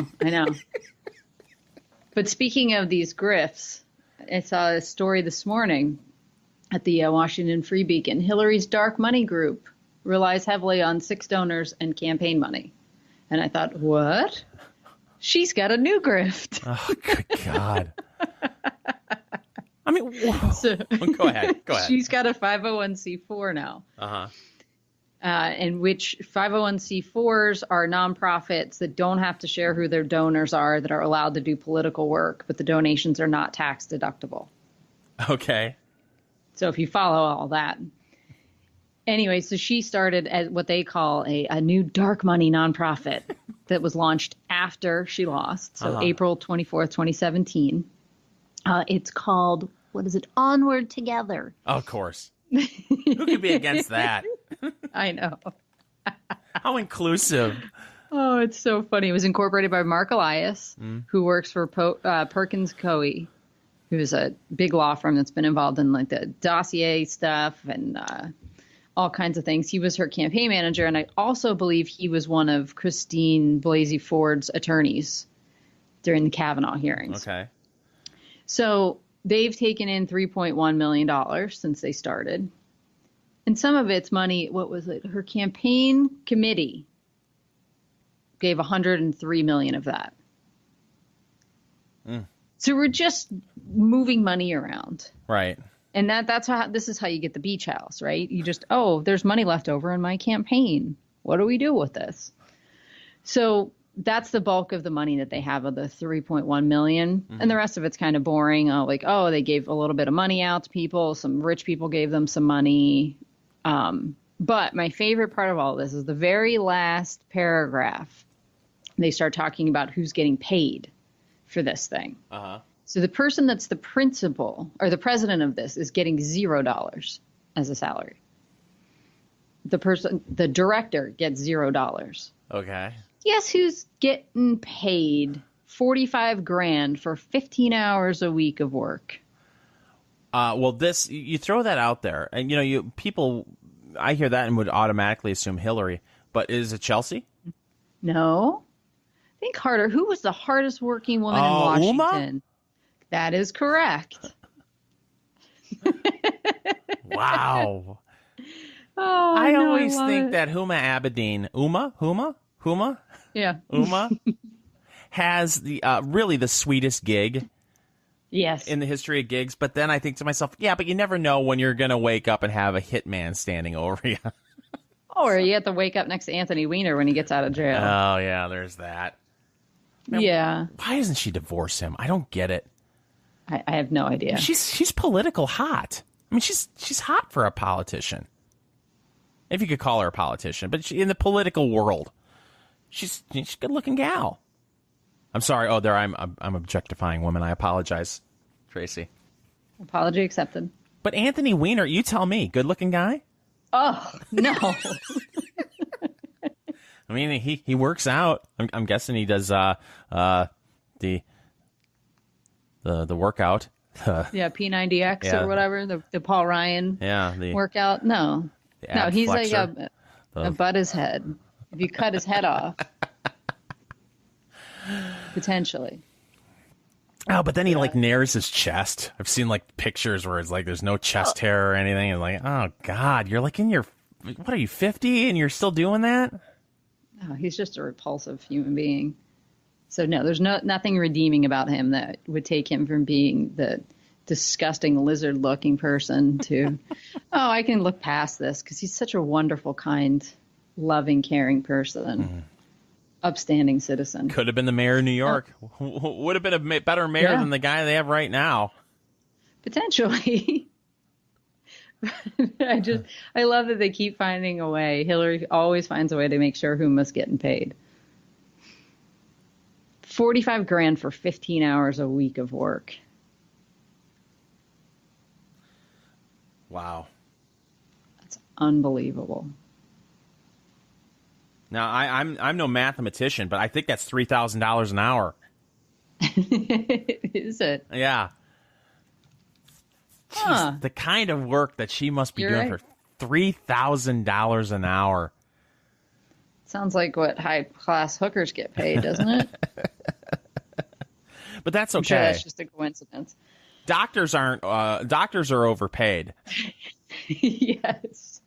But speaking of these grifts, I saw a story this morning at the Washington Free Beacon. Hillary's dark money group relies heavily on 6 donors and campaign money. And I thought, what? She's got a new grift. Oh, good God. I mean, so, go ahead. She's got a 501c4 now. In which 501c4s are nonprofits that don't have to share who their donors are, that are allowed to do political work, but the donations are not tax deductible. Okay. So if you follow all that. Anyway, so she started as what they call a new dark money nonprofit that was launched after she lost. So April 24th, 2017. It's called, what is it? Onward Together. Of course. Who could be against that? I know. How inclusive. Oh, it's so funny. It was incorporated by Mark Elias, who works for Perkins Coie, who's a big law firm that's been involved in like the dossier stuff and all kinds of things. He was her campaign manager, and I also believe he was one of Christine Blasey Ford's attorneys during the Kavanaugh hearings. Okay. So they've taken in $3.1 million since they started. And some of it's money, what was it? Her campaign committee gave $103 million of that. So we're just moving money around. Right. And this is how you get the beach house, right? You just, there's money left over in my campaign. What do we do with this? So that's the bulk of the money that they have, of the $3.1 million. And the rest of it's kind of boring. They gave a little bit of money out to people. Some rich people gave them some money. But my favorite part of all this is the very last paragraph. They start talking about who's getting paid for this thing. So the person that's the principal or the president of this is getting $0 as a salary. The director gets $0. Okay. Guess who's getting paid $45,000 for 15 hours a week of work? Well, you throw that out there, and people, I hear that and would automatically assume Hillary, but is it Chelsea? No. Think harder. Who was the hardest working woman in Washington? Uma? That is correct. Wow. I always think that Huma Abedin, Huma, yeah, Uma has the really the sweetest gig. Yes. In the history of gigs, but then I think to myself, yeah, but you never know when you're going to wake up and have a hitman standing over you. Or you have to wake up next to Anthony Weiner when he gets out of jail. Oh, yeah, there's that. Man, yeah. Why doesn't she divorce him? I don't get it. I have no idea. She's political hot. I mean, she's hot for a politician. If you could call her a politician, but in the political world, she's a good-looking gal. I'm sorry. Oh, I'm objectifying women. I apologize, Tracy. Apology accepted. But Anthony Weiner, you tell me, good-looking guy? Oh, no. I mean, he works out. I'm guessing he does the workout. Yeah, P90X or whatever, the Paul Ryan workout. No, he's flexor. Like a butt his head. If you cut his head off, potentially. Oh, but then he nares his chest. I've seen pictures where it's there's no chest hair or anything, and oh God, you're in your, what are you, 50 and you're still doing that? Oh, he's just a repulsive human being. So no, there's nothing redeeming about him that would take him from being the disgusting lizard-looking person to, I can look past this because he's such a wonderful, kind, loving, caring person, upstanding citizen. Could have been the mayor of New York. Would have been a better mayor than the guy they have right now. Potentially. I love that they keep finding a way. Hillary always finds a way to make sure Huma's getting paid. $45,000 for 15 hours a week of work. Wow. That's unbelievable. Now, I'm no mathematician, but I think that's $3,000 an hour. Is it? Yeah. Huh. Jeez, the kind of work that she must be You're doing right. for $3,000 an hour. Sounds like what high-class hookers get paid, doesn't it? But that's I'm okay. sure that's just a coincidence. Doctors are overpaid. Yes.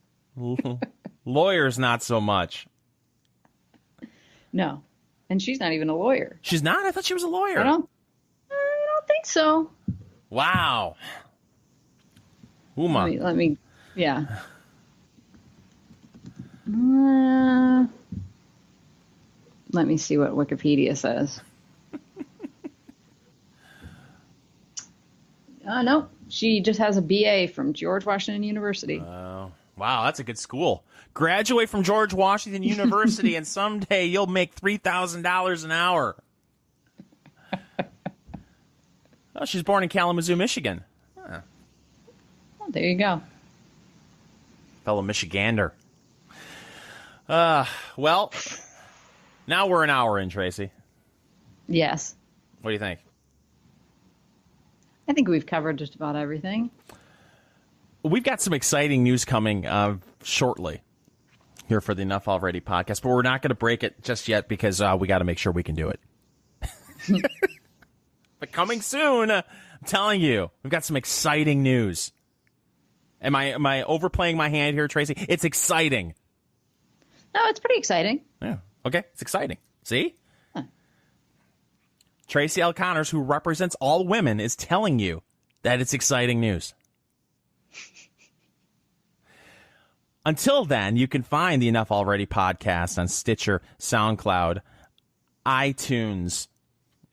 Lawyers, not so much. No. And she's not even a lawyer. She's not? I thought she was a lawyer. I don't think so. Wow. Uma. Let me yeah. Let me see what Wikipedia says. No, she just has a BA from George Washington University. Wow, that's a good school. Graduate from George Washington University, and someday you'll make $3,000 an hour. Oh, she's born in Kalamazoo, Michigan. Huh. Oh, there you go. Fellow Michigander. Well, now we're an hour in, Tracy. Yes. What do you think? I think we've covered just about everything. We've got some exciting news coming shortly here for the Enough Already podcast, but we're not going to break it just yet because we got to make sure we can do it. But coming soon, I'm telling you, we've got some exciting news. Am I overplaying my hand here, Tracy? It's exciting. No, it's pretty exciting. Yeah. Okay. It's exciting. See? Huh. Tracy L. Connors, who represents all women, is telling you that it's exciting news. Until then, you can find the Enough Already podcast on Stitcher, SoundCloud, iTunes,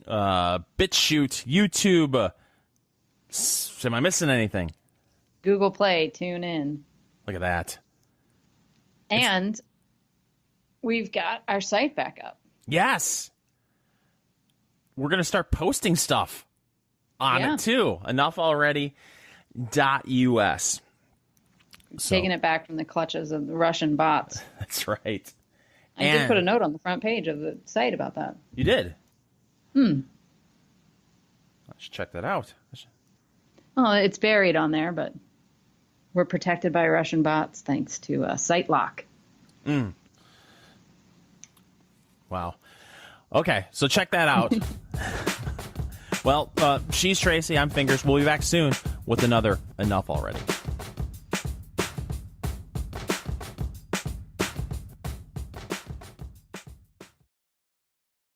BitChute, YouTube. Am I missing anything? Google Play, tune in. Look at that. And we've got our site back up. Yes. We're going to start posting stuff on it, too. EnoughAlready.us. Taking it back from the clutches of the Russian bots. That's right. I did put a note on the front page of the site about that. You did? I should check that out. Well, it's buried on there, but we're protected by Russian bots thanks to SiteLock. Wow. Okay, so check that out. Well, she's Tracy. I'm Fingers. We'll be back soon with another Enough Already.